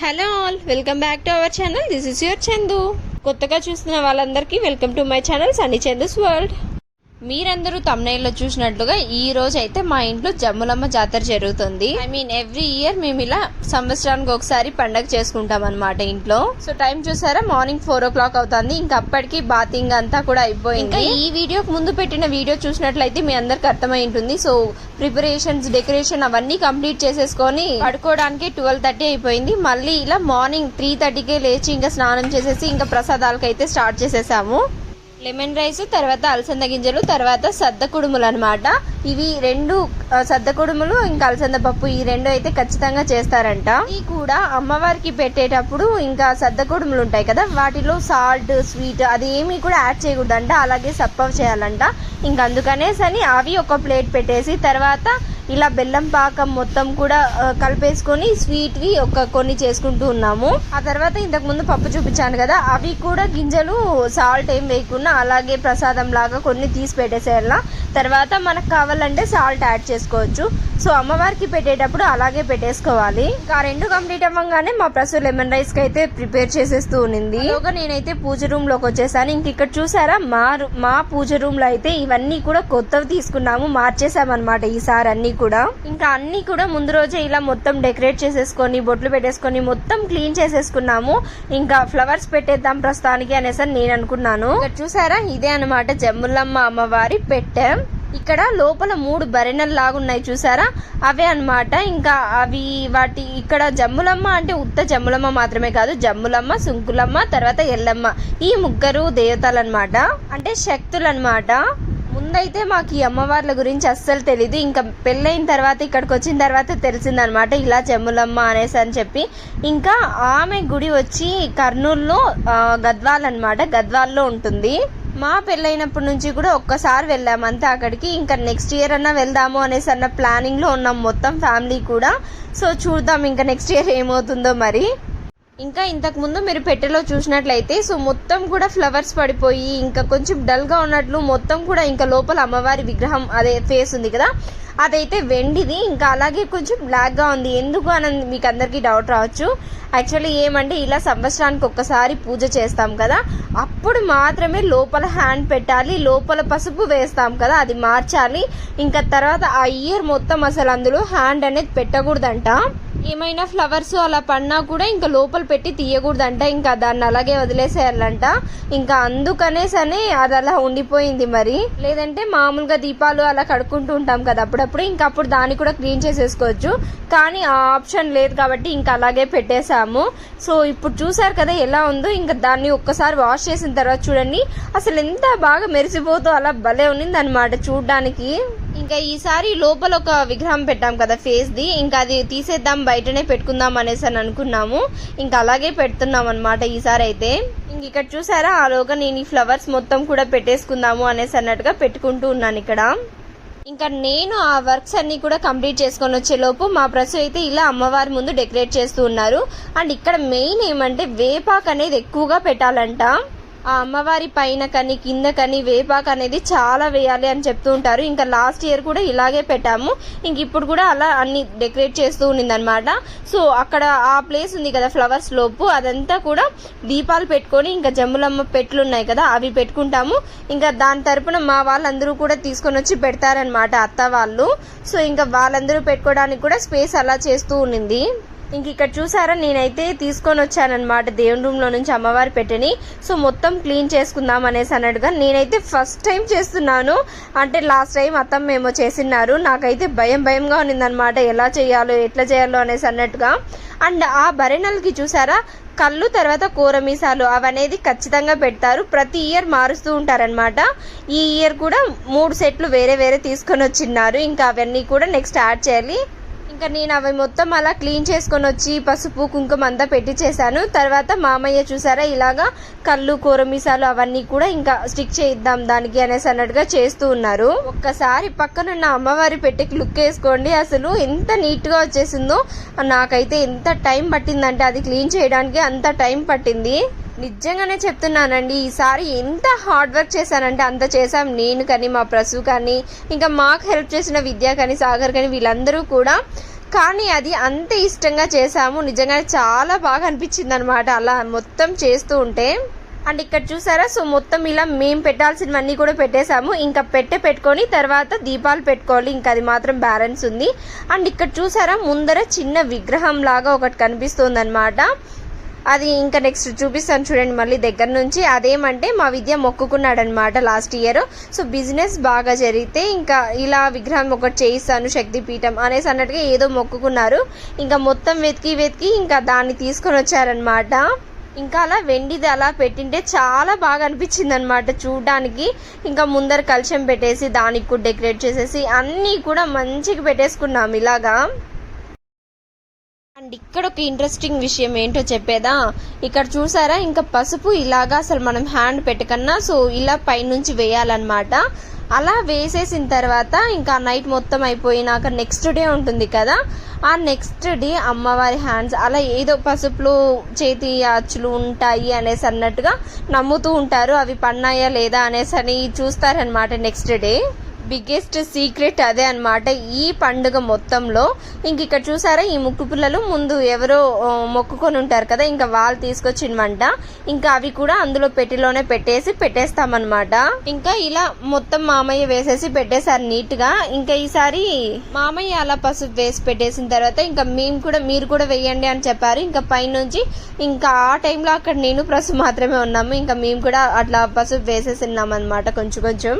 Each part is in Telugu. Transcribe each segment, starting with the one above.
Hello all, welcome back to our channel. This is your Chandu. కొత్తగా చూస్తున్న వాళ్ళందరికీ welcome to my channel Sunny Chandu's world. మీరందరూ తమ్నైల్లో చూసినట్లుగా ఈ రోజు అయితే మా ఇంట్లో జమ్ములమ్మ జాతర జరుగుతుంది. ఎవ్రీ ఇయర్ మేము ఇలా సంవత్సరానికి ఒకసారి పండగ చేసుకుంటాం అనమాట ఇంట్లో. సో టైం చూసారా, మార్నింగ్ 4 o'clock అవుతుంది. ఇంకా అప్పటికి బాతింగ్ అంతా కూడా అయిపోయింది. ఇంకా ఈ వీడియోకి ముందు పెట్టిన వీడియో చూసినట్లయితే మీ అందరికి అర్థమై ఉంటుంది. సో ప్రిపరేషన్స్, డెకరేషన్ అవన్నీ కంప్లీట్ చేసేసుకొని పడుకోవడానికి 12:30 అయిపోయింది. మళ్ళీ ఇలా మార్నింగ్ 3:30కే లేచి ఇంకా స్నానం చేసేసి ఇంకా ప్రసాదాలకు అయితే స్టార్ట్ చేసేసాము. లెమన్ రైస్, తర్వాత అలసంద గింజలు, తర్వాత సద్ద కుడుములు అనమాట. ఇవి రెండు సద్ద కుడుములు ఇంకా అలసంద పప్పు, ఈ రెండు అయితే ఖచ్చితంగా చేస్తారంట. ఇది కూడా అమ్మవారికి పెట్టేటప్పుడు ఇంకా సద్ద కుడుములు ఉంటాయి కదా, వాటిలో సాల్ట్, స్వీట్ అది ఏమీ కూడా యాడ్ చేయకూడదంట. అలాగే సప్పవ చేయాలంట. ఇంకా అందుకనేసని అవి ఒక ప్లేట్ పెట్టేసి తర్వాత ఇలా బెల్లం పాకం మొత్తం కూడా కలిపేసుకొని స్వీట్వి కొన్ని చేసుకుంటూ ఉన్నాము. ఆ తర్వాత ఇంతకు ముందు పప్పు చూపించాను కదా, అవి కూడా గింజలు సాల్ట్ ఏం వేయకుండా అలాగే ప్రసాదం లాగా కొన్ని తీసి పెట్టేసేయాల. తర్వాత మనకు కావాలంటే సాల్ట్ యాడ్ చేసుకోవచ్చు. సో అమ్మవారికి పెట్టేటప్పుడు అలాగే పెట్టేసుకోవాలి. ఇంకా రెండు కంప్లీట్ అవ్వగానే మా ప్రసు లెమన్ రైస్ కి అయితే ప్రిపేర్ చేసేస్తూ ఉన్నింది. నేనైతే పూజ రూమ్ లోకి వచ్చేసాను. ఇంక ఇక్కడ చూసారా, మా పూజ రూమ్ లో అయితే ఇవన్నీ కూడా కొత్తవి తీసుకున్నాము, మార్చేసామన్నమాట ఈసారి అన్ని కూడా. ఇంకా అన్ని కూడా ముందు రోజే ఇలా మొత్తం డెకరేట్ చేసేసుకొని బొట్లు పెట్టేసుకొని మొత్తం క్లీన్ చేసేసుకున్నాము. ఇంకా ఫ్లవర్స్ పెట్టేద్దాం ప్రస్తుతానికి అనేసి నేను అనుకున్నాను. ఇక్కడ చూసారా, ఇదే అనమాట జమ్ములమ్మ అమ్మవారి పెట్టె. ఇక్కడ లోపల 3 బరెనల్ లాగా ఉన్నాయి చూసారా, అవే అన్నమాట. ఇంకా అవి వాటి ఇక్కడ జమ్ములమ్మ అంటే ఉత్త జమ్ములమ్మ మాత్రమే కాదు, జమ్ములమ్మ, సుంకులమ్మ, తర్వాత ఎల్లమ్మ, ఈ ముగ్గురు దేవతలు అనమాట, అంటే శక్తులు అనమాట. ముందైతే మాకు ఈ అమ్మవార్ల గురించి అస్సలు తెలీదు. ఇంకా పెళ్ళైన తర్వాత ఇక్కడికి వచ్చిన తర్వాత తెలిసిందనమాట ఇలా జమ్ములమ్మ అనేసి అని చెప్పి. ఇంకా ఆమె గుడి వచ్చి కర్నూలులో గద్వాల్ అనమాట, గద్వాల్లో ఉంటుంది. మా పెళ్ళైనప్పటి నుంచి కూడా ఒక్కసారి వెళ్ళాము అంతే అక్కడికి. ఇంకా నెక్స్ట్ ఇయర్ అన్నా వెళ్దాము అనేసి అన్న ప్లానింగ్ లో ఉన్నాం మొత్తం ఫ్యామిలీ కూడా. సో చూద్దాం ఇంకా నెక్స్ట్ ఇయర్ ఏమవుతుందో మరి. ఇంకా ఇంతకు ముందు మీరు పెట్టెలో చూసినట్లయితే సో మొత్తం కూడా ఫ్లవర్స్ పడిపోయి ఇంకా కొంచెం డల్ గా ఉన్నట్లు మొత్తం కూడా ఇంకా లోపల అమ్మవారి విగ్రహం అదే ఫేస్ ఉంది కదా, అదైతే వెండిది. ఇంకా అలాగే కొంచెం బ్లాక్ గా ఉంది. ఎందుకు అని మీకు అందరికీ డౌట్ రావచ్చు. యాక్చువల్లీ ఏమంటే ఇలా సంవత్సరానికి ఒక్కసారి పూజ చేస్తాం కదా, అప్పుడు మాత్రమే లోపల హ్యాండ్ పెట్టాలి, లోపల పసుపు వేస్తాం కదా అది మార్చాలి. ఇంకా తర్వాత ఆ ఇయర్ మొత్తం అసలు అందులో హ్యాండ్ అనేది పెట్టకూడదంట. ఏమైనా ఫ్లవర్స్ అలా పడినా కూడా ఇంకా లోపల పెట్టి తీయకూడదంట, ఇంకా దాన్ని అలాగే వదిలేసేయాలంట. ఇంకా అందుకనేసనే అది అలా ఉండిపోయింది. మరి లేదంటే మామూలుగా దీపాలు అలా కడుక్కుంటూ ఉంటాం కదా అప్పుడప్పుడు, ఇంకా అప్పుడు దాన్ని కూడా క్లీన్ చేసేసుకోవచ్చు. కానీ ఆ ఆప్షన్ లేదు కాబట్టి ఇంకా అలాగే పెట్టేశాము. సో ఇప్పుడు చూసారు కదా ఎలా ఉందో. ఇంకా దాన్ని ఒక్కసారి వాష్ చేసిన తర్వాత చూడండి అసలు ఎంత బాగా మెరిసిపోతూ అలా భలే ఉన్నింది అనమాట చూడ్డానికి. ఇంకా ఈసారి లోపల ఒక విగ్రహం పెట్టాం కదా ఫేస్ ది, ఇంకా అది తీసేద్దాం బయటనే పెట్టుకుందాం అనేసి అని అనుకున్నాము. ఇంకా అలాగే పెడుతున్నాం అనమాట ఈసారి అయితే. ఇంక ఇక్కడ చూసారా, ఆలోగా నేను ఈ ఫ్లవర్స్ మొత్తం కూడా పెట్టేసుకుందాము అనేసి అన్నట్టుగా పెట్టుకుంటూ ఉన్నాను ఇక్కడ. ఇంకా నేను ఆ వర్క్స్ అన్ని కూడా కంప్లీట్ చేసుకొని వచ్చే లోపు మా ప్రసు అయితే ఇలా అమ్మవారి ముందు డెకరేట్ చేస్తూ ఉన్నారు. అండ్ ఇక్కడ మెయిన్ ఏమంటే వేపాకు అనేది ఎక్కువగా పెట్టాలంట. ఆ అమ్మవారి పైన కని కింద కని వేపాకు అనేది చాలా వేయాలి అని చెప్తూ ఉంటారు. ఇంకా లాస్ట్ ఇయర్ కూడా ఇలాగే పెట్టాము. ఇంక ఇప్పుడు కూడా అలా అన్ని డెకరేట్ చేస్తూ ఉన్నింది అనమాట. సో అక్కడ ఆ ప్లేస్ ఉంది కదా ఫ్లవర్స్ లోపు, అదంతా కూడా దీపాలు పెట్టుకొని ఇంకా జమ్ములమ్మ పెట్లు ఉన్నాయి కదా అవి పెట్టుకుంటాము. ఇంకా దాని తరపున మా వాళ్ళందరూ కూడా తీసుకొని వచ్చి పెడతారనమాట అత్త వాళ్ళు. సో ఇంకా వాళ్ళందరూ పెట్టుకోవడానికి కూడా స్పేస్ అలా చేస్తూ ఉన్నింది. ఇంక ఇక్కడ చూసారా, నేనైతే తీసుకొని వచ్చానమాట దేవుని రూమ్ లో నుంచి అమ్మవారి పెట్టని. సో మొత్తం క్లీన్ చేసుకుందాం అనేసి అన్నట్టుగా నేనైతే ఫస్ట్ టైం చేస్తున్నాను. అంటే లాస్ట్ టైం అత్తమ్మ ఏమో చేసినారు, నాకైతే భయంగా ఉన్నిందనమాట ఎలా చేయాలో ఎట్లా చేయాలో అనేసి అన్నట్టుగా. అండ్ ఆ బరెనల్కి చూసారా కళ్ళు, తర్వాత కూరమీసాలు అవనేది ఖచ్చితంగా పెడతారు. ప్రతి ఇయర్ మారుస్తూ ఉంటారనమాట. ఈ ఇయర్ కూడా 3 సెట్లు వేరే తీసుకొని వచ్చిన్నారు. ఇంకా అవన్నీ కూడా నెక్స్ట్ యాడ్ చేయాలి. ఇంకా నేను అవి మొత్తం అలా క్లీన్ చేసుకొని వచ్చి పసుపు కుంకుమ అంతా పెట్టి చేశాను. తర్వాత మామయ్య చూసారా ఇలాగా కళ్ళు, కూరమీసాలు అవన్నీ కూడా ఇంకా స్టిక్ చేయిద్దాం దానికి అనేసి అన్నట్టుగా చేస్తూ ఉన్నారు. ఒక్కసారి పక్కనున్న అమ్మవారి పెట్టెకి లుక్ వేసుకోండి, అసలు ఎంత నీట్ గా వచ్చేసిందో. నాకైతే ఎంత టైం పట్టిందంటే అది క్లీన్ చేయడానికి అంత టైం పట్టింది. నిజంగానే చెప్తున్నానండి, ఈసారి ఎంత హార్డ్ వర్క్ చేశానంటే అంత చేశాం. నేను కానీ, మా ప్రసు కానీ, ఇంకా మాకు హెల్ప్ చేసిన విద్య కానీ, సాగర్ కానీ, వీళ్ళందరూ కూడా కానీ అది అంత ఇష్టంగా చేసాము, నిజంగా చాలా బాగా అనిపించింది అనమాట అలా మొత్తం చేస్తూ ఉంటే. అండ్ ఇక్కడ చూసారా, సో మొత్తం ఇలా మేము పెట్టాల్సినవన్నీ కూడా పెట్టేశాము. ఇంకా పెట్టుకొని తర్వాత దీపాలు పెట్టుకోవాలి, ఇంకా అది మాత్రం బ్యాలెన్స్ ఉంది. అండ్ ఇక్కడ చూసారా, ముందర చిన్న విగ్రహం లాగా ఒకటి కనిపిస్తుంది అనమాట. అది ఇంకా నెక్స్ట్ చూపిస్తాను చూడండి మళ్ళీ దగ్గర నుంచి. అదేమంటే మా విద్య మొక్కుకున్నాడు అనమాట లాస్ట్ ఇయర్. సో బిజినెస్ బాగా జరిగితే ఇంకా ఇలా విగ్రహం ఒకటి చేయిస్తాను శక్తిపీఠం అనేసి అన్నట్టుగా ఏదో మొక్కుకున్నారు. ఇంకా మొత్తం వెతికి ఇంకా దాన్ని తీసుకొని వచ్చారనమాట. ఇంకా అలా వెండిది అలా పెట్టింటే చాలా బాగా అనిపించింది అనమాట చూడడానికి. ఇంకా ముందర కలశం పెట్టేసి దానికి కూడా డెకరేట్ చేసేసి అన్నీ కూడా మంచిగా పెట్టేసుకున్నాం ఇలాగా. అండ్ ఇక్కడ ఒక ఇంట్రెస్టింగ్ విషయం ఏంటో చెప్పేదా, ఇక్కడ చూసారా ఇంకా పసుపు ఇలాగా అసలు మనం హ్యాండ్ పెట్టకన్నా సో ఇలా పైనుంచి వేయాలన్నమాట. అలా వేసేసిన తర్వాత ఇంకా నైట్ మొత్తం అయిపోయినాక నెక్స్ట్ డే ఉంటుంది కదా, ఆ నెక్స్ట్ డే అమ్మవారి హ్యాండ్స్ అలా ఏదో పసుపులో చేతి అచ్చులు ఉంటాయి అనేసి అన్నట్టుగా నమ్ముతూ ఉంటారు. అవి పన్నాయా లేదా అనేసి అని చూస్తారనమాట నెక్స్ట్ డే. బిగ్గెస్ట్ సీక్రెట్ అదే అనమాట ఈ పండుగ మొత్తంలో. ఇంక ఇక్కడ చూసారా, ఈ ముక్కు పిల్లలు ముందు ఎవరో మొక్కుకొని ఉంటారు కదా, ఇంకా వాళ్ళు తీసుకొచ్చినవంట. ఇంకా అవి కూడా అందులో పెట్టిలోనే పెట్టేస్తామన్నమాట. ఇంకా ఇలా మొత్తం మామయ్య వేసేసి పెట్టేశారు నీట్ గా. ఇంకా ఈసారి మామయ్య అలా పసుపు వేసి పెట్టేసిన తర్వాత ఇంకా మీరు కూడా వేయండి అని చెప్పారు. ఇంకా పైనుంచి ఇంకా ఆ టైంలో అక్కడ నేను ప్రసు మాత్రమే ఉన్నాము. ఇంకా మేము కూడా అట్లా పసుపు వేసేసిన్నాం అనమాట కొంచెం.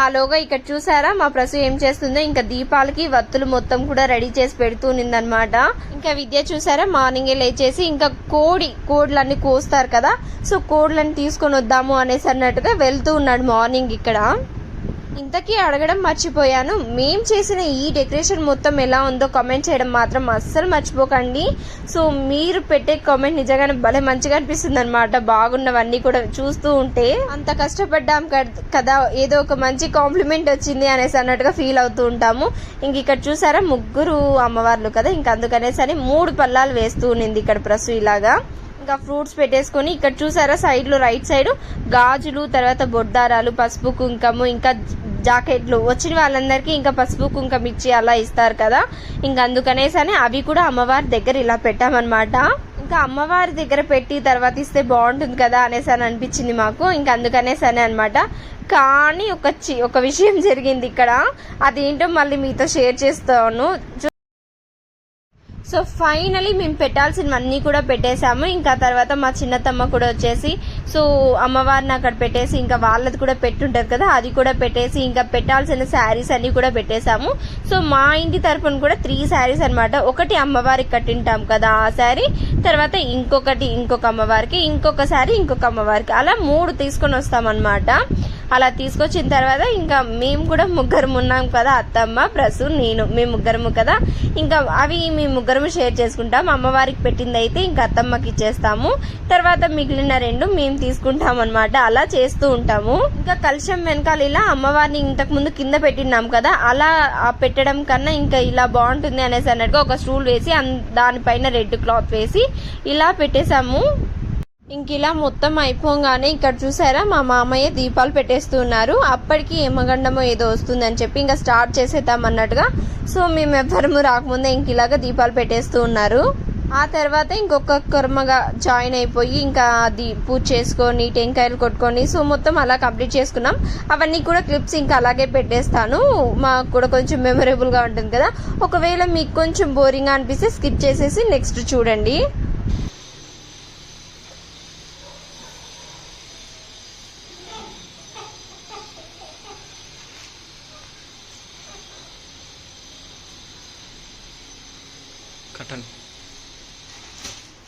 ఆలోగా ఇక్కడ చూసారా మా ప్రసు ఏం చేస్తుందో, ఇంకా దీపాలకి వత్తులు మొత్తం కూడా రెడీ చేసి పెడుతూనిందనమాట. ఇంకా విద్య చూసారా, మార్నింగే లేచేసి ఇంకా కోడ్లన్నీ కోస్తారు కదా, సో కోడ్లని తీసుకొని వద్దాము అనేసి అన్నట్టుగా వెళ్తూ ఉన్నాడు మార్నింగ్. ఇక్కడ ఇంతకీ అడగడం మర్చిపోయాను, మేం చేసిన ఈ డెకరేషన్ మొత్తం ఎలా ఉందో కామెంట్ చేయడం మాత్రం అస్సలు మర్చిపోకండి. సో మీరు పెట్టే కామెంట్ నిజంగానే భలే మంచిగా అనిపిస్తుంది అనమాట. బాగున్నవన్నీ కూడా చూస్తూ ఉంటే అంత కష్టపడ్డాం కదా, ఏదో ఒక మంచి కాంప్లిమెంట్ వచ్చింది అనేసి అన్నట్టుగా ఫీల్ అవుతూ ఉంటాము. ఇంక ఇక్కడ చూసారా, ముగ్గురు అమ్మవార్లు కదా, ఇంకా అందుకనేసి అని 3 పల్లాలు వేస్తూ ఉన్నింది ఇక్కడ ప్రసు ఇలాగా. ఇంకా ఫ్రూట్స్ పెట్టేసుకొని ఇక్కడ చూసారా సైడ్ లో రైట్ సైడ్ గాజులు, తర్వాత బొడ్డారాలు, పసుపు కుంకము, ఇంకా జాకెట్లు వచ్చిన వాళ్ళందరికీ ఇంకా పసుపు కుంకం ఇచ్చి అలా ఇస్తారు కదా, ఇంకా అందుకనేసి అని అవి కూడా అమ్మవారి దగ్గర ఇలా పెట్టామన్నమాట. ఇంకా అమ్మవారి దగ్గర పెట్టి తర్వాత ఇస్తే బాగుంటుంది కదా అనేసి అని అనిపించింది మాకు. ఇంకా అందుకనేసి అని అనమాట. కానీ ఒక విషయం జరిగింది ఇక్కడ, అదేంటో మళ్ళీ మీతో షేర్ చేస్తాను. సో ఫైనలీ మేము పెట్టాల్సినవన్నీ కూడా పెట్టేశాము. ఇంకా తర్వాత మా చిన్నతమ్మ కూడా వచ్చేసి సో అమ్మవారిని అక్కడ పెట్టేసి ఇంకా వాళ్ళది కూడా పెట్టుంటారు కదా, అది కూడా పెట్టేసి ఇంకా పెట్టాల్సిన శారీస్ అన్ని కూడా పెట్టేశాము. సో మా ఇంటి తరపున కూడా 3 శారీస్ అనమాట. ఒకటి అమ్మవారికి కట్టింటాం కదా ఆ శారీ, తర్వాత ఇంకొక అమ్మవారికి, ఇంకొక శారీ ఇంకొక అమ్మవారికి, అలా 3 తీసుకొని వస్తామన్నమాట. అలా తీసుకొచ్చిన తర్వాత ఇంకా మేము కూడా ముగ్గురం ఉన్నాం కదా, అత్తమ్మ ప్రసు నేను, మేము ముగ్గురము కదా, ఇంకా అవి మేము ముగ్గురము షేర్ చేసుకుంటాం. అమ్మవారికి పెట్టింది అయితే ఇంకా అత్తమ్మకి ఇచ్చేస్తాము, తర్వాత మిగిలిన 2 మేము తీసుకుంటాం అనమాట. అలా చేస్తూ ఉంటాము. ఇంకా కలశం వెనకాల ఇలా అమ్మవారిని ఇంతకు ముందు కింద పెట్టినాం కదా, అలా పెట్టడం కన్నా ఇంకా ఇలా బాగుంటుంది అనేసి అన్నట్టుగా ఒక స్టూల్ వేసి దానిపైన రెడ్ క్లాత్ వేసి ఇలా పెట్టేశాము. ఇంక ఇలా మొత్తం అయిపోగానే ఇక్కడ చూసారా మా మామయ్య దీపాలు పెట్టేస్తున్నారు. అప్పటికి ఏమగండమో ఏదో వస్తుందని చెప్పి ఇంకా స్టార్ట్ చేసేద్దాం అన్నట్టుగా సో మేము ఎవ్వరము రాకముందే ఇంక ఇలాగా దీపాలు పెట్టేస్తూ ఉన్నారు. ఆ తర్వాత ఇంకొక కర్మగా జాయిన్ అయిపోయి ఇంకా అది పూజ చేసుకొని టెంకాయలు కొట్టుకొని సో మొత్తం అలా కంప్లీట్ చేసుకున్నాం. అవన్నీ కూడా క్లిప్స్ ఇంకా అలాగే పెట్టేస్తాను, మాకు కూడా కొంచెం మెమొరబుల్ గా ఉంటుంది కదా. ఒకవేళ మీకు కొంచెం బోరింగ్ గా అనిపిస్తే స్కిప్ చేసేసి నెక్స్ట్ చూడండి.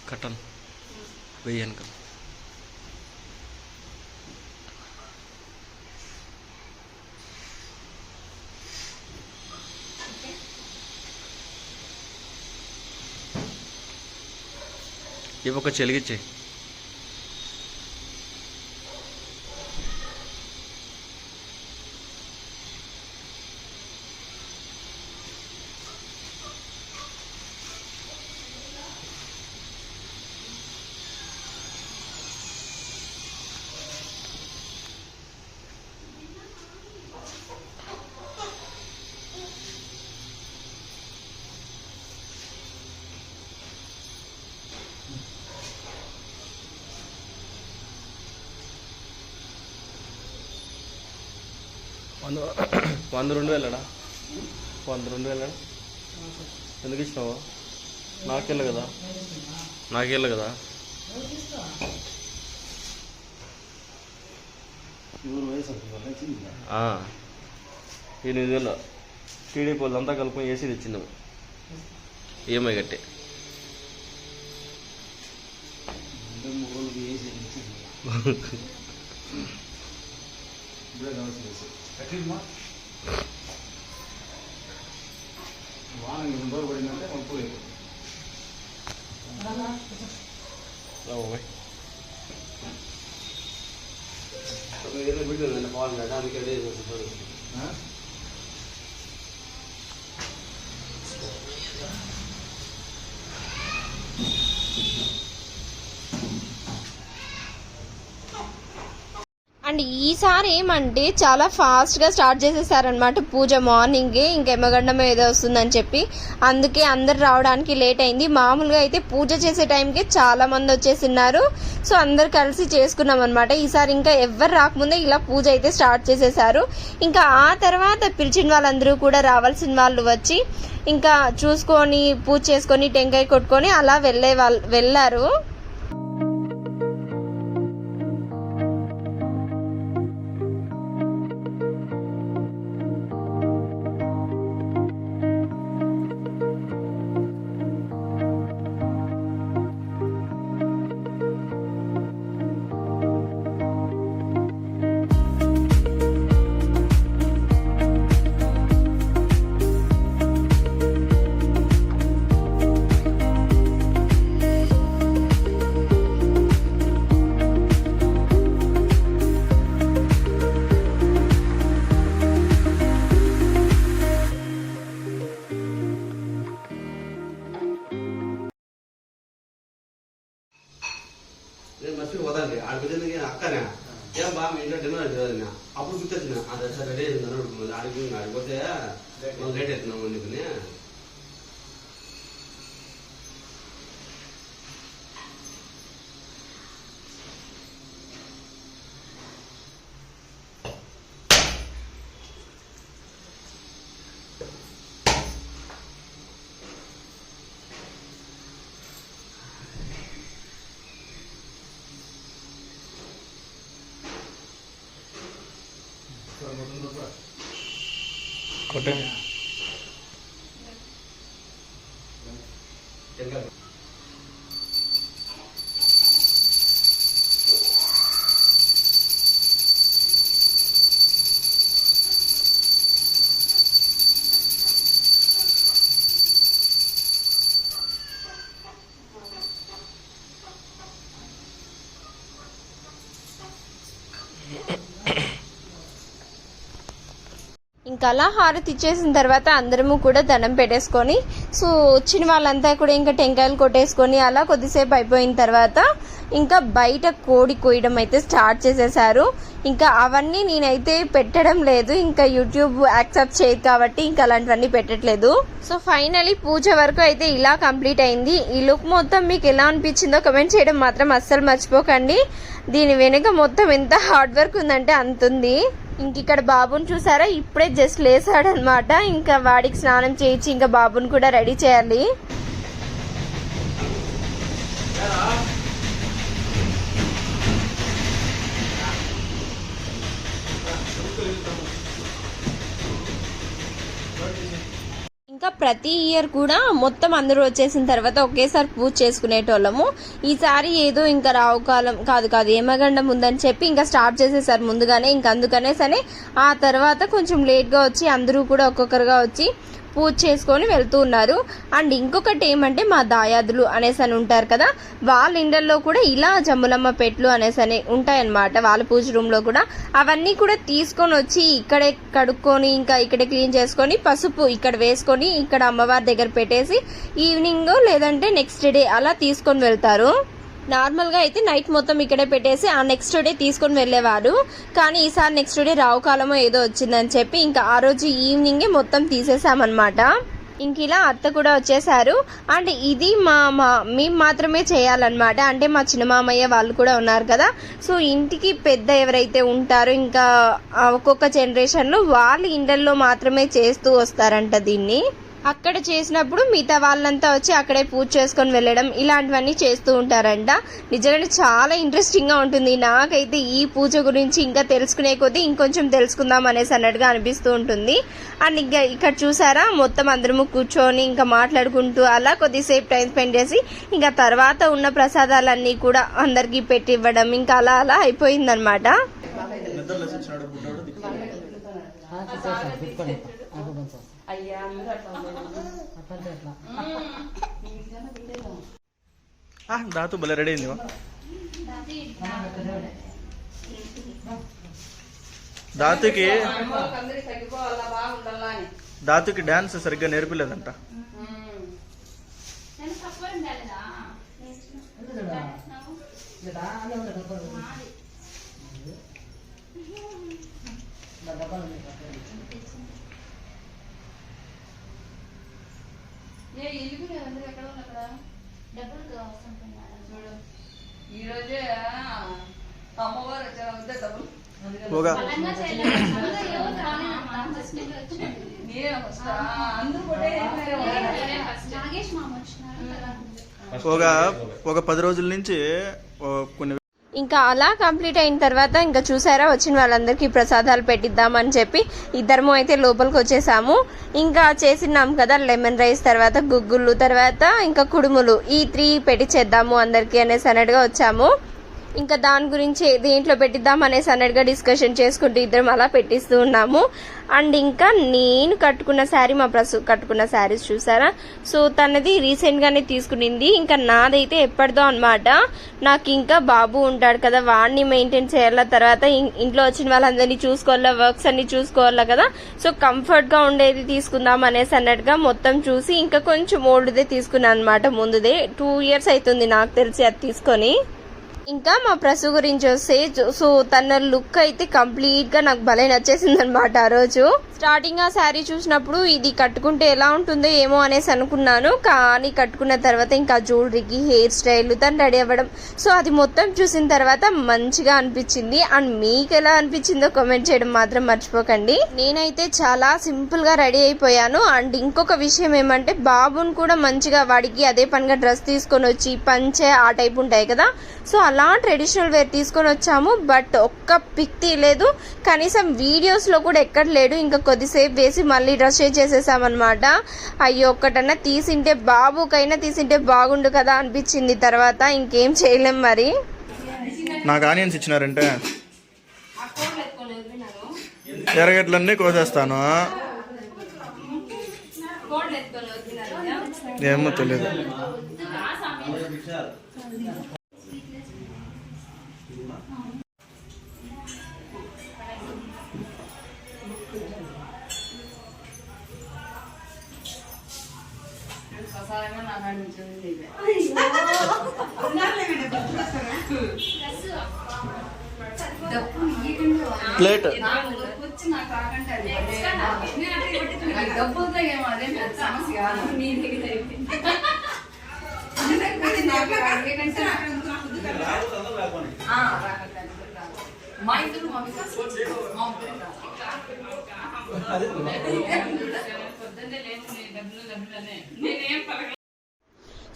కటన్ వేయను కదా. ఇవి ఒక చెలిగిచ్చే. 100 2,000డా 2,000 ఎందుకు ఇచ్చినావు? నాకెళ్ళ కదా ఈ 8,000 టీడీపీ వాళ్ళంతా కలుపుకొని ఏసీ తెచ్చిందాము ఈఎంఐ కట్టి. అండ్ ఈసారి ఏమంటే చాలా ఫాస్ట్గా స్టార్ట్ చేసేసారనమాట పూజ మార్నింగే. ఇంకెమ్మగండం ఏదో వస్తుందని చెప్పి అందుకే అందరు రావడానికి లేట్ అయింది. మామూలుగా అయితే పూజ చేసే టైంకి చాలా మంది వచ్చేసిన్నారు. సో అందరు కలిసి చేసుకున్నాం అనమాట. ఈసారి ఇంకా ఎవరు రాకముందే ఇలా పూజ అయితే స్టార్ట్ చేసేసారు. ఇంకా ఆ తర్వాత పిలిచిన వాళ్ళందరూ కూడా రావాల్సిన వాళ్ళు వచ్చి ఇంకా చూసుకొని పూజ చేసుకొని టెంకాయ కొట్టుకొని అలా వెళ్ళారు. మర్చిపోయి పోదాండి ఆడికి అక్కనే ఏం బా మీ ఇంట్లో డిన్నర్ అంటే అప్పుడు గుర్తొచ్చిన అదే సార్ రెడీ అయిందని అడుగుతుంది. ఆడిపోతే మనం లేట్ అవుతున్నాము అందుకని. కొట్టే ఇంకా అలా హారతి ఇచ్చేసిన తర్వాత అందరము కూడా దండం పెట్టేసుకొని సో వచ్చిన వాళ్ళంతా కూడా ఇంకా టెంకాయలు కొట్టేసుకొని అలా కొద్దిసేపు అయిపోయిన తర్వాత ఇంకా బయట కోడి కోయడం అయితే స్టార్ట్ చేసేసారు. ఇంకా అవన్నీ నేనైతే పెట్టడం లేదు, ఇంకా యూట్యూబ్ యాక్సెప్ట్ చేయదు కాబట్టి ఇంకా అలాంటివన్నీ పెట్టట్లేదు. సో ఫైనలీ పూజ వరకు అయితే ఇలా కంప్లీట్ అయింది. ఈ లుక్ మొత్తం మీకు ఎలా అనిపించిందో కమెంట్ చేయడం మాత్రం అస్సలు మర్చిపోకండి. దీని వెనుక మొత్తం ఎంత హార్డ్ వర్క్ ఉందంటే అంతుంది. ఇంక ఇక్కడ బాబుని చూసారా, ఇప్పుడే జస్ట్ లేసాడనమాట. ఇంకా వాడికి స్నానం చేయించి ఇంకా బాబుని కూడా రెడీ చేయాలి. ఇంకా ప్రతి ఇయర్ కూడా మొత్తం అందరూ వచ్చేసిన తర్వాత ఒకేసారి పూజ చేసుకునేటోళ్ళము. ఈసారి ఏదో ఇంకా రావుకాలం కాదు ఏమగండం ఉందని చెప్పి ఇంకా స్టార్ట్ చేసేసారు ముందుగానే. ఇంకా అందుకనే సరే ఆ తర్వాత కొంచెం లేట్గా వచ్చి అందరూ కూడా ఒక్కొక్కరుగా వచ్చి పూజ చేసుకొని వెళ్తూ ఉన్నారు. అండ్ ఇంకొకటి ఏమంటే మా దాయాదులు అనేసి అని ఉంటారు కదా, వాళ్ళ ఇండ్లలో కూడా ఇలా జమ్ములమ్మ పెట్లు అనేసి అని ఉంటాయన్నమాట. వాళ్ళ పూజ రూమ్ లో కూడా అవన్నీ కూడా తీసుకొని వచ్చి ఇక్కడే కడుక్కొని ఇంకా ఇక్కడే క్లీన్ చేసుకొని పసుపు ఇక్కడ వేసుకొని ఇక్కడ అమ్మవారి దగ్గర పెట్టేసి ఈవినింగ్ లేదంటే నెక్స్ట్ డే అలా తీసుకొని వెళ్తారు. నార్మల్గా అయితే నైట్ మొత్తం ఇక్కడే పెట్టేసి ఆ నెక్స్ట్ డే తీసుకొని వెళ్ళేవాడు. కానీ ఈసారి నెక్స్ట్ డే రావుకాలమో ఏదో వచ్చిందని చెప్పి ఇంకా ఆ రోజు ఈవినింగే మొత్తం తీసేసామన్నమాట. ఇంక ఇలా అత్త కూడా వచ్చేసారు. అండ్ ఇది మేము మాత్రమే చేయాలన్నమాట. అంటే మా చిన్న మామయ్య వాళ్ళు కూడా ఉన్నారు కదా, సో ఇంటికి పెద్ద ఎవరైతే ఉంటారో ఇంకా ఒక్కొక్క జనరేషన్లో వాళ్ళ ఇండ్లలో మాత్రమే చేస్తూ వస్తారంట దీన్ని. అక్కడ చేసినప్పుడు మిగతా వాళ్ళంతా వచ్చి అక్కడే పూజ చేసుకొని వెళ్ళడం ఇలాంటివన్నీ చేస్తూ ఉంటారంట. నిజంగానే చాలా ఇంట్రెస్టింగ్గా ఉంటుంది. నాకైతే ఈ పూజ గురించి ఇంకా తెలుసుకునే కొద్దీ ఇంకొంచెం తెలుసుకుందాం అనేసి అన్నట్టుగా అనిపిస్తూ ఉంటుంది. అండ్ ఇంకా ఇక్కడ చూసారా మొత్తం అందరము కూర్చొని ఇంకా మాట్లాడుకుంటూ అలా కొద్దిసేపు టైం స్పెండ్ చేసి ఇంకా తర్వాత ఉన్న ప్రసాదాలన్నీ కూడా అందరికీ పెట్టి ఇవ్వడం ఇంకా అలా అలా అయిపోయిందనమాట. దాతు భలే రెడీ అయింది. దాతుకి డాన్స్ సరిగ్గా నేర్పలేదంట. ఒక 10 రోజుల నుంచి కొన్ని ఇంకా అలా కంప్లీట్ అయిన తర్వాత ఇంకా చూసారా వచ్చిన వాళ్ళందరికీ ప్రసాదాలు పెట్టిద్దామని చెప్పి ఇద్దరము అయితే లోపలికి వచ్చేసాము. ఇంకా చేసినాం కదా లెమన్ రైస్, తర్వాత గుగ్గుళ్ళు, తర్వాత ఇంకా కుడుములు, ఈ 3 పెట్టించేద్దాము అందరికీ అనేసి అన్నట్టుగా వచ్చాము. ఇంకా దాని గురించి దేంట్లో పెట్టిద్దాం అనేసి అన్నట్టుగా డిస్కషన్ చేసుకుంటూ ఇద్దరం అలా పెట్టిస్తూ ఉన్నాము. అండ్ ఇంకా నేను కట్టుకున్న శారీ, మా ప్రసు కట్టుకున్న శారీస్ చూసారా, సో తనది రీసెంట్గానే తీసుకునింది. ఇంకా నాదైతే ఎప్పటిదో అనమాట. నాకు ఇంకా బాబు ఉంటాడు కదా, వాడిని మెయింటైన్ చేయాల, తర్వాత ఇంట్లో వచ్చిన వాళ్ళందరినీ చూసుకోవాలా, వర్క్స్ అన్ని చూసుకోవాలా కదా, సో కంఫర్ట్గా ఉండేది తీసుకుందాం అనేసి అన్నట్టుగా మొత్తం చూసి ఇంకా కొంచెం ఓల్డ్దే తీసుకున్నాను అనమాట. ముందుదే 2 years అవుతుంది నాకు తెలిసి అది తీసుకొని. ఇంకా మా ప్రసు గురించి వస్తే సో తన లుక్ అయితే కంప్లీట్ గా నాకు భలే నచ్చేసింది అనమాట. ఆ రోజు స్టార్టింగ్ ఆ శారీ చూసినప్పుడు ఇది కట్టుకుంటే ఎలా ఉంటుందో ఏమో అనేసి అనుకున్నాను, కానీ కట్టుకున్న తర్వాత ఇంకా జ్యువెలరీకి, హెయిర్ స్టైల్, తను రెడీ అవ్వడం, సో అది మొత్తం చూసిన తర్వాత మంచిగా అనిపించింది. అండ్ మీకు ఎలా అనిపించిందో కామెంట్ చేయడం మాత్రం మర్చిపోకండి. నేనైతే చాలా సింపుల్ గా రెడీ అయిపోయాను. అండ్ ఇంకొక విషయం ఏమంటే బాబుని కూడా మంచిగా వాడికి అదే పనిగా డ్రెస్ తీసుకొని వచ్చి పంచే ఆ టైప్ ఉంటాయి కదా, సో అలా ట్రెడిషనల్ వేర్ తీసుకొని వచ్చాము. బట్ ఒక్క పిక్ తీయలేదు, కనీసం వీడియోస్లో కూడా ఎక్కడ లేడు. ఇంకా కొద్దిసేపు వేసి మళ్ళీ డ్రెస్ చేంజ్ చేసేసామన్నమాట. అయ్యో ఒక్కటన్నా తీసింటే, బాబుకైనా తీసింటే బాగుండు కదా అనిపించింది. తర్వాత ఇంకేం చేయలేం మరి. నాకు ఆనియన్స్ ఇచ్చినారంటే ఎర్రగడ్డలన్నీ కోసేస్తాను, ఏమో తెలియదు. ప్లేట్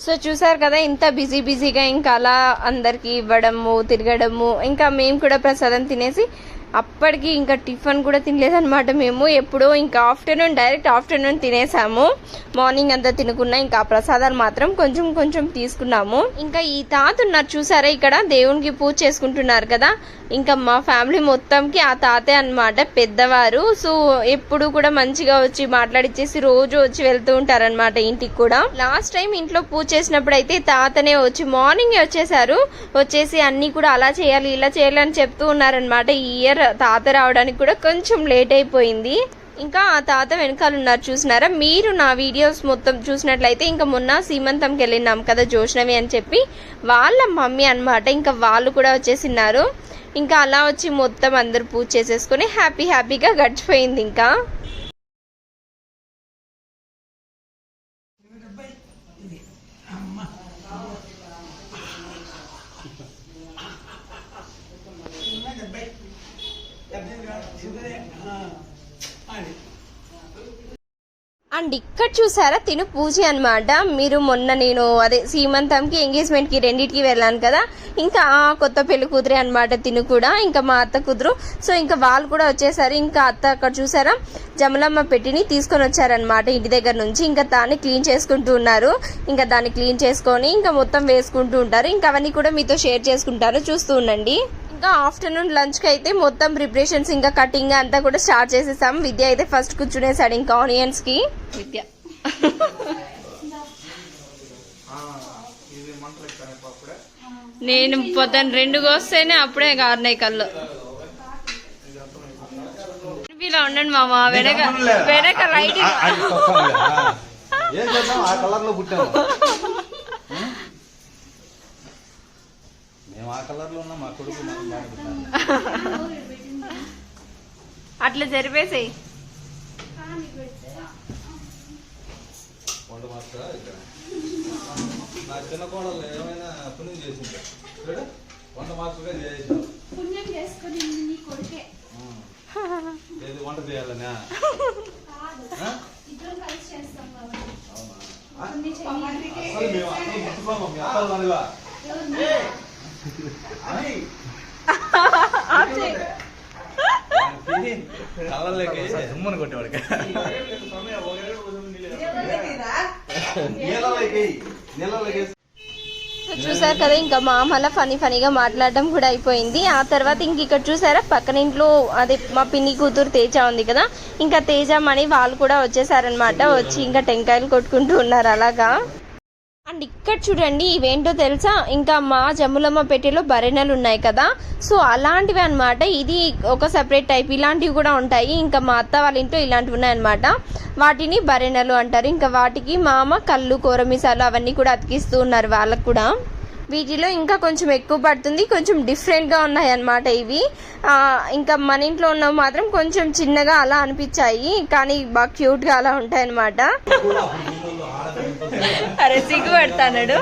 సో చూసారు కదా ఇంత బిజీగా ఇంకా అలా అందరికి ఇవ్వడము, తిరగడము. ఇంకా మేము కూడా ప్రసాదం తినేసి అప్పటికి ఇంకా టిఫిన్ కూడా తినలేదన్నమాట. మేము ఎప్పుడో ఇంకా డైరెక్ట్ ఆఫ్టర్నూన్ తినేసాము. మార్నింగ్ అంతా తినకున్నా ఇంకా ప్రసాదాలు మాత్రం కొంచెం తీసుకున్నాము. ఇంకా ఈ తాత ఉన్నారు చూసారా, ఇక్కడ దేవునికి పూజ చేసుకుంటున్నారు కదా, ఇంకా మా ఫ్యామిలీ మొత్తంకి ఆ తాతే అన్నమాట పెద్దవారు. సో ఎప్పుడు కూడా మంచిగా వచ్చి మాట్లాడిచ్చేసి రోజు వచ్చి వెళ్తూ ఉంటారనమాట ఇంటికి కూడా. లాస్ట్ టైం ఇంట్లో పూజ చేసినప్పుడు అయితే తాతనే వచ్చి మార్నింగే వచ్చేసి అన్ని కూడా అలా చేయాలి ఇలా చేయాలి అని చెప్తూ ఉన్నారనమాట. ఈ ఇయర్ తాత రావడానికి కూడా కొంచెం లేట్ అయిపోయింది. ఇంకా ఆ తాత వెనకాల ఉన్నారు చూసినారా. మీరు నా వీడియోస్ మొత్తం చూసినట్లయితే ఇంకా మొన్న సీమంతంకి వెళ్ళినాం కదా జోష్నవి అని చెప్పి, వాళ్ళ మమ్మీ అన్నమాట. ఇంకా వాళ్ళు కూడా వచ్చేసిన్నారు. ఇంకా అలా వచ్చి మొత్తం అందరూ పూజ చేసేసుకుని హ్యాపీగా గడిచిపోయింది ఇంకా. అండ్ ఇక్కడ చూసారా తిను పూజ అన్నమాట. మీరు మొన్న నేను అదే సీమంతంకి ఎంగేజ్మెంట్కి రెండింటికి వెళ్ళాను కదా, ఇంకా కొత్త పెళ్లి కూతురే అనమాట తిను కూడా, ఇంకా మా అత్త కూతురు. సో ఇంకా వాళ్ళు కూడా వచ్చేసారు. ఇంకా అత్త అక్కడ చూసారా జమలమ్మ పెట్టిని తీసుకొని వచ్చారనమాట ఇంటి దగ్గర నుంచి. ఇంకా దాన్ని క్లీన్ చేసుకుంటూ ఉన్నారు. ఇంకా దాన్ని క్లీన్ చేసుకొని ఇంకా మొత్తం వేసుకుంటూ ఉంటారు. ఇంకా అవన్నీ కూడా మీతో షేర్ చేసుకుంటారు, చూస్తూ ఉండండి. ఇంకా ఆఫ్టర్నూన్ లంచ్ కి అయితే మొత్తం ప్రిపరేషన్స్ ఇంకా కటింగ్ అంతా కూడా స్టార్ట్ చేసేసాం. విద్య అయితే ఫస్ట్ కూర్చునేసాడు ఇంకా ఆనియన్స్ కి. విద్య నేను పొద్దున్న 2 కోస్తేనే అప్పుడే గారినాయి కళ్ళు. ఇలా ఉండండి మామ, వెనక వెనక రైట్ అట్లా జరిపేసాయి. నా చిన్న కోడలు ఏమైనా పుణ్యం చేసిందా? వంట మాస్టర్గా చేసావు. పుణ్యం చేసుకుని నీ కొడుకే ఏది వంట చేయాలనా? ఇద్దరం కలిసి చేస్తాం కాబట్టి. అసలు మేము అసలు ముట్టుకోము, మీ అత్తలు అనగా కళ్ళకి సుమ్మని కొట్టేవాడికి నీళ్ళకి చూసారు కదా, ఇంకా మామల ఫనీగా మాట్లాడడం కూడా అయిపోయింది. ఆ తర్వాత ఇంక ఇక్కడ చూసారా పక్కన ఇంట్లో అదే మా పిన్ని కూతురు తేజ ఉంది కదా, ఇంకా తేజ మణి వాళ్ళు కూడా వచ్చేసారనమాట. వచ్చి ఇంకా టెంకాయలు కొట్టుకుంటూ ఉన్నారు అలాగా. అండ్ ఇక్కడ చూడండి ఇవేంటో తెలుసా, ఇంకా మా జమ్ములమ్మ పెట్టెలో బరెనలు ఉన్నాయి కదా, సో అలాంటివి అనమాట. ఇది ఒక సెపరేట్ టైప్, ఇలాంటివి కూడా ఉంటాయి. ఇంకా మా అత్త వాళ్ళ ఇంట్లో ఇలాంటివి ఉన్నాయన్నమాట. వాటిని బరెనలు అంటారు. ఇంకా వాటికి మా అమ్మ కళ్ళు కూరమిసాలు అవన్నీ కూడా అతికిస్తూ ఉన్నారు వాళ్ళకు కూడా. వీటిలో ఇంకా కొంచెం ఎక్కువ పడుతుంది, కొంచెం డిఫరెంట్గా ఉన్నాయి అన్నమాట ఇవి. ఇంకా మన ఇంట్లో ఉన్నవి మాత్రం కొంచెం చిన్నగా అలా అనిపించాయి, కానీ బాగా క్యూట్గా అలా ఉంటాయి అన్నమాట. అరే సిగ్గుపడతాడు.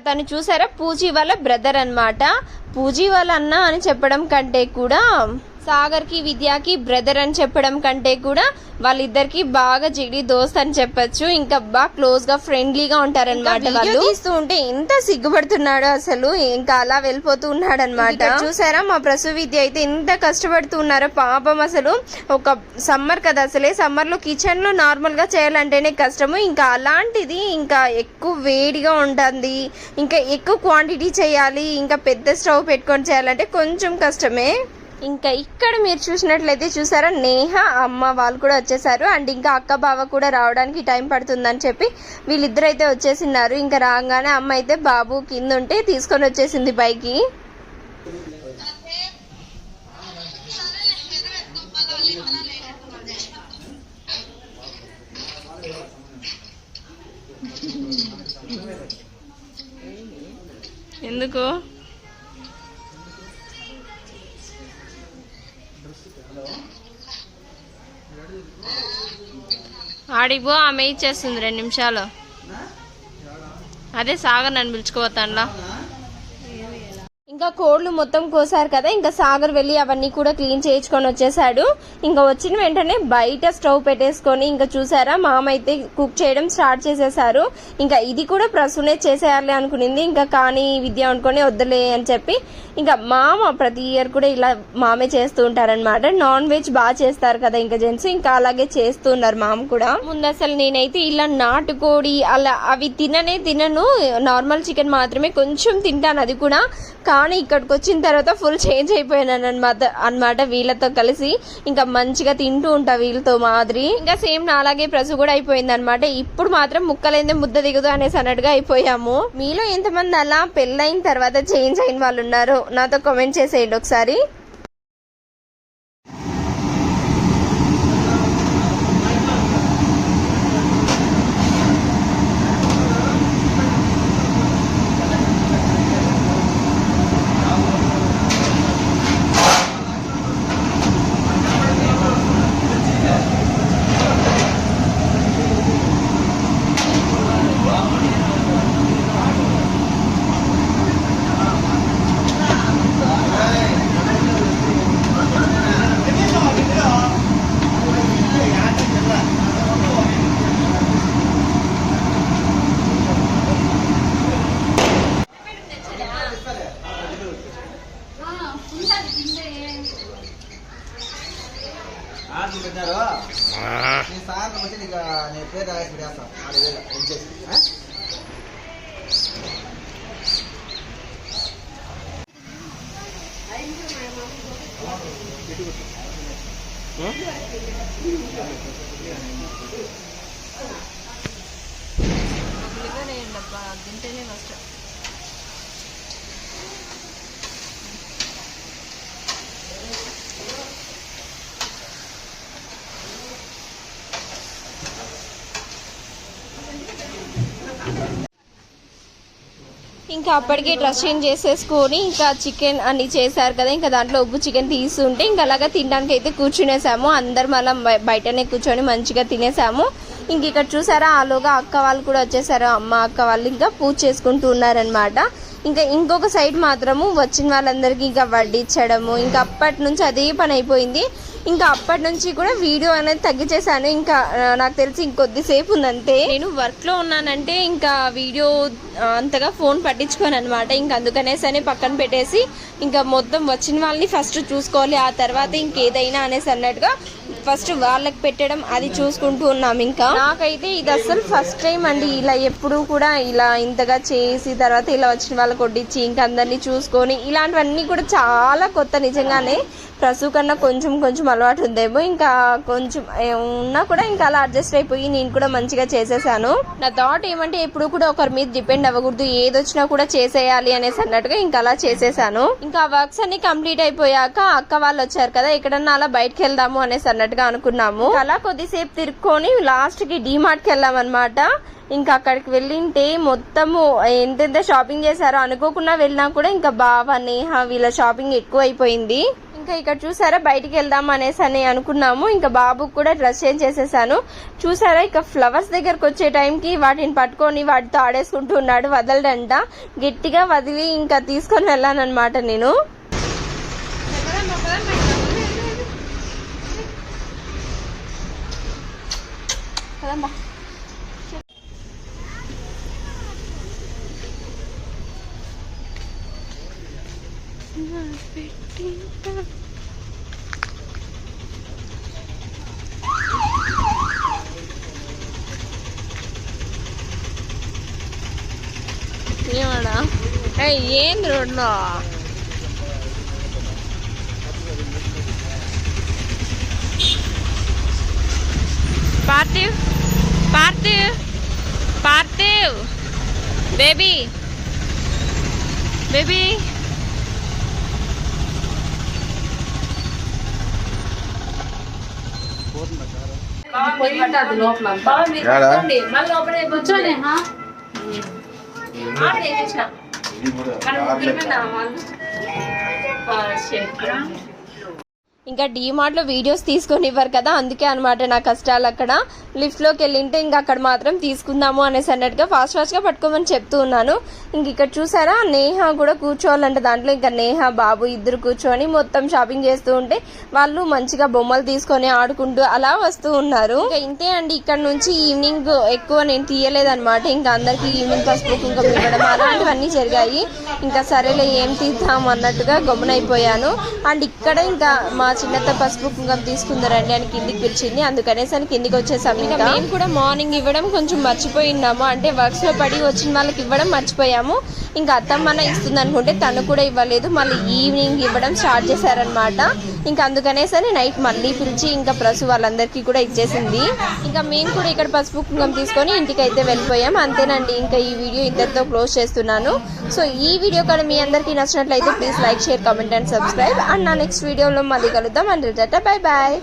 తను చూసారా పూజీ వాళ్ళ బ్రదర్ అన్నమాట. పూజీ వాళ్ళ అన్న అని చెప్పడం కంటే కూడా, సాగర్ కి విద్యాకి బ్రదర్ అని చెప్పడం కంటే కూడా వాళ్ళిద్దరికి బాగా జిడి దోస్త్ అని చెప్పొచ్చు. ఇంకా బాగా క్లోజ్ గా ఫ్రెండ్లీగా ఉంటారనమాట. వాళ్ళు తీస్తూ ఉంటే ఎంత సిగ్గుపడుతున్నాడు అసలు, ఇంకా అలా వెళ్ళిపోతూ ఉన్నాడు అనమాట. చూసారా మా ప్రసూ విద్య అయితే ఎంత కష్టపడుతూ ఉన్నారో పాపం. అసలు ఒక సమ్మర్ కదా, అసలే సమ్మర్ లో కిచెన్ లో నార్మల్ గా చేయాలంటేనే కష్టము, ఇంకా అలాంటిది ఇంకా ఎక్కువ వేడిగా ఉంటుంది, ఇంకా ఎక్కువ క్వాంటిటీ చేయాలి, ఇంకా పెద్ద స్టవ్ పెట్టుకొని చేయాలంటే కొంచెం కష్టమే. ఇంకా ఇక్కడ మీరు చూసినట్లయితే చూసారా నేహ అమ్మ వాళ్ళు కూడా వచ్చేసారు. అండ్ ఇంకా అక్క బావ కూడా రావడానికి టైం పడుతుందని చెప్పి వీళ్ళిద్దరు అయితే వచ్చేసినారు. ఇంకా రాగానే అమ్మ అయితే బాబు కింద ఉంటే తీసుకొని వచ్చేసింది పైకి. ఎందుకు ఆడిపో, ఆమె ఇచ్చేస్తుంది 2 నిమిషాలు. అదే సాగర్ నన్ను పిలుచుకోవతానులా. ఇంకా కోళ్ళు మొత్తం కోసారు కదా, ఇంకా సాగర్ వెళ్ళి అవన్నీ కూడా క్లీన్ చేయించుకొని వచ్చేసాడు. ఇంకా వచ్చిన వెంటనే బయట స్టవ్ పెట్టేసుకొని ఇంకా చూసారా మామ అయితే కుక్ చేయడం స్టార్ట్ చేసేసారు. ఇంకా ఇది కూడా ప్రసూనే చేసేయాలి అనుకునింది, ఇంకా కానీ విద్య అనుకొని వద్దులే అని చెప్పి ఇంకా మామ ప్రతి ఇయర్ కూడా ఇలా మామే చేస్తూ ఉంటారనమాట. నాన్ వెజ్ బాగా చేస్తారు కదా ఇంకా జెంట్స్, ఇంకా అలాగే చేస్తూ ఉన్నారు మామ కూడా. ముందు అసలు నేనైతే ఇలా నాటుకోడి అలా అవి తినను, నార్మల్ చికెన్ మాత్రమే కొంచెం తింటాను, అది కూడా. కానీ ఇక్కడికి వచ్చిన తర్వాత ఫుల్ చేంజ్ అయిపోయాను అనమాట వీళ్ళతో కలిసి. ఇంకా మంచిగా తింటూ ఉంటా వీళ్ళతో మాదిరి. ఇంకా సేమ్ నాలాగే ప్రసు కూడా అయిపోయింది అనమాట. ఇప్పుడు మాత్రం ముక్కలైందే ముద్ద దిగదు అనేసి అన్నట్టుగా అయిపోయాము. మీలో ఎంతమంది అలా పెళ్ళైన తర్వాత చేంజ్ అయిన వాళ్ళు ఉన్నారు నాతో కామెంట్ చేసేయండి ఒకసారి. నీ సాయంత్రం వచ్చి నీకు నేను పేరు రాసి పెడేస్తాను 4000 ఇచ్చేసి తింటేనే కష్టం. ఇంకా అప్పటికే డ్రెస్ చేంజ్ చేసేసుకొని ఇంకా చికెన్ అన్ని చేశారు కదా, ఇంకా దాంట్లో ఉప్పు చికెన్ తీసుంటే ఇంకా అలాగా తినడానికి అయితే కూర్చునేసాము. అందరు మళ్ళీ బయటనే కూర్చొని మంచిగా తినేసాము. ఇంక ఇక్కడ చూసారా ఆలోగా అక్క వాళ్ళు కూడా వచ్చేసారు, అమ్మ అక్క వాళ్ళు ఇంకా పూజ చేసుకుంటూ ఉన్నారనమాట. ఇంకా ఇంకొక సైడ్ మాత్రము వచ్చిన వాళ్ళందరికీ ఇంకా వడ్డించడము, ఇంకా అప్పటి నుంచి అదే పని అయిపోయింది. ఇంకా అప్పటి నుంచి కూడా వీడియో అనేది తగ్గించేసాను. ఇంకా నాకు తెలిసి ఇంకొద్దిసేపు ఉందంతే. నేను వర్క్లో ఉన్నానంటే ఇంకా వీడియో అంతగా ఫోన్ పట్టించుకోను అనమాట. ఇంకా అందుకనేసరి పక్కన పెట్టేసి ఇంకా మొత్తం వచ్చిన వాళ్ళని ఫస్ట్ చూసుకోవాలి, ఆ తర్వాత ఇంకేదైనా అనేసి అన్నట్టుగా ఫస్ట్ వాళ్ళకి పెట్టడం అది చూసుకుంటూ ఉన్నాం. ఇంకా నాకైతే ఇది అసలు ఫస్ట్ టైం అండి, ఇలా ఎప్పుడు కూడా ఇలా ఇంతగా చేసి తర్వాత ఇలా వచ్చిన వాళ్ళకి వడ్డించి ఇంకా అందరినీ చూసుకొని ఇలాంటివన్నీ కూడా చాలా కొత్త. నిజంగానే ప్రసూ కన్నా కొంచెం అలవాటు ఉందేమో, ఇంకా కొంచెం ఉన్నా కూడా ఇంకా అలా అడ్జస్ట్ అయిపోయి నేను కూడా మంచిగా చేసేసాను. నా థాట్ ఏమంటే ఎప్పుడు కూడా ఒకరి మీద డిపెండ్ అవ్వకూడదు, ఏదొచ్చినా కూడా చేసేయాలి అనేసి అన్నట్టుగా ఇంకా అలా చేసేసాను. ఇంకా వర్క్స్ అన్ని కంప్లీట్ అయిపోయాక అక్క వాళ్ళు వచ్చారు కదా, ఎక్కడన్నా అలా బయటకు వెళ్దాము అనేసి అన్నట్టుగా అనుకున్నాము. అలా కొద్దిసేపు తిరుక్కొని లాస్ట్ కి డీమార్ట్ కి వెళ్ళాం అనమాట. ఇంకా అక్కడికి వెళ్ళింటే మొత్తము ఎంతెంత షాపింగ్ చేశారో అనుకోకుండా వెళ్ళినా కూడా ఇంకా బావ నేహ వీళ్ళ షాపింగ్ ఎక్కువ అయిపోయింది. ఇంకా ఇక్కడ చూసారా బయటికి వెళ్దాం అనేసి అని అనుకున్నాము. ఇంకా బాబుకు కూడా డ్రెస్ చేంజ్ చేసేసాను. చూసారా ఇక ఫ్లవర్స్ దగ్గరకు వచ్చే టైంకి వాటిని పట్టుకొని వాటితో ఆడేసుకుంటూ ఉన్నాడు, వదలడంట. గట్టిగా వదిలి ఇంకా తీసుకొని వెళ్ళాను అనమాట నేను. ఏమడా ఏంది రోడ్లో పార్థివ్ పార్థివ్ పార్థివ్ బేబీ బేబీ కూర్చోలే ఇంకా డీమార్ట్ లో వీడియోస్ తీసుకొని ఇవ్వరు కదా, అందుకే అనమాట నా కష్టాలు. అక్కడ లిఫ్ట్ లోకి వెళ్ళింటే ఇంకా అక్కడ మాత్రం తీసుకుందాము అనేసి అన్నట్టుగా ఫాస్ట్ గా పట్టుకోమని చెప్తూ ఉన్నాను. ఇంక ఇక్కడ చూసారా నేహ కూడా కూర్చోవాలంటే దాంట్లో ఇంకా నేహ బాబు ఇద్దరు కూర్చొని మొత్తం షాపింగ్ చేస్తూ ఉంటే వాళ్ళు మంచిగా బొమ్మలు తీసుకొని ఆడుకుంటూ అలా వస్తూ ఉన్నారు. ఇంకా ఇంతే అండి, ఇక్కడ నుంచి ఈవినింగ్ ఎక్కువ నేను తీయలేదన్నమాట. ఇంకా అందరికి ఈవినింగ్ పసుపు కుంకుమ ఇవ్వడం అలాంటివన్నీ జరిగాయి. ఇంకా సరేలే ఏం తీద్దాం అన్నట్టుగా గమ్మునైపోయాను. అండ్ ఇక్కడ ఇంకా మా చిన్నత పసుపు కుంకుమ తీసుకుందరండి అని కిందికి పిలిచింది, అందుకనేసి అని కిందికి వచ్చేసాము. ఇంకా మేము కూడా మార్నింగ్ ఇవ్వడం కొంచెం మర్చిపోయినాము, అంటే వర్క్స్ లో పడి వచ్చిన వాళ్ళకి ఇవ్వడం మర్చిపోయాము. ఇంకా అత్తమ్మన ఇస్తుంది అనుకుంటే తను కూడా ఇవ్వలేదు, మళ్ళీ ఈవినింగ్ ఇవ్వడం స్టార్ట్ చేశారనమాట. ఇంకా అందుకనేసరి నైట్ మళ్ళీ పిలిచి ఇంకా ప్రసు వాళ్ళందరికీ కూడా ఇచ్చేసింది. ఇంకా మేము కూడా ఇక్కడ పసుపు కుంకుమ తీసుకొని ఇంటికి అయితే వెళ్ళిపోయాం. అంతేనండి, ఇంకా ఈ వీడియో ఇద్దరితో క్లోజ్ చేస్తున్నాను. సో ఈ వీడియో కూడా మీ అందరికీ నచ్చినట్లయితే please like, share, comment and subscribe. And నా నెక్స్ట్ వీడియోలో మళ్ళీ కలుద్దాం. And bye bye.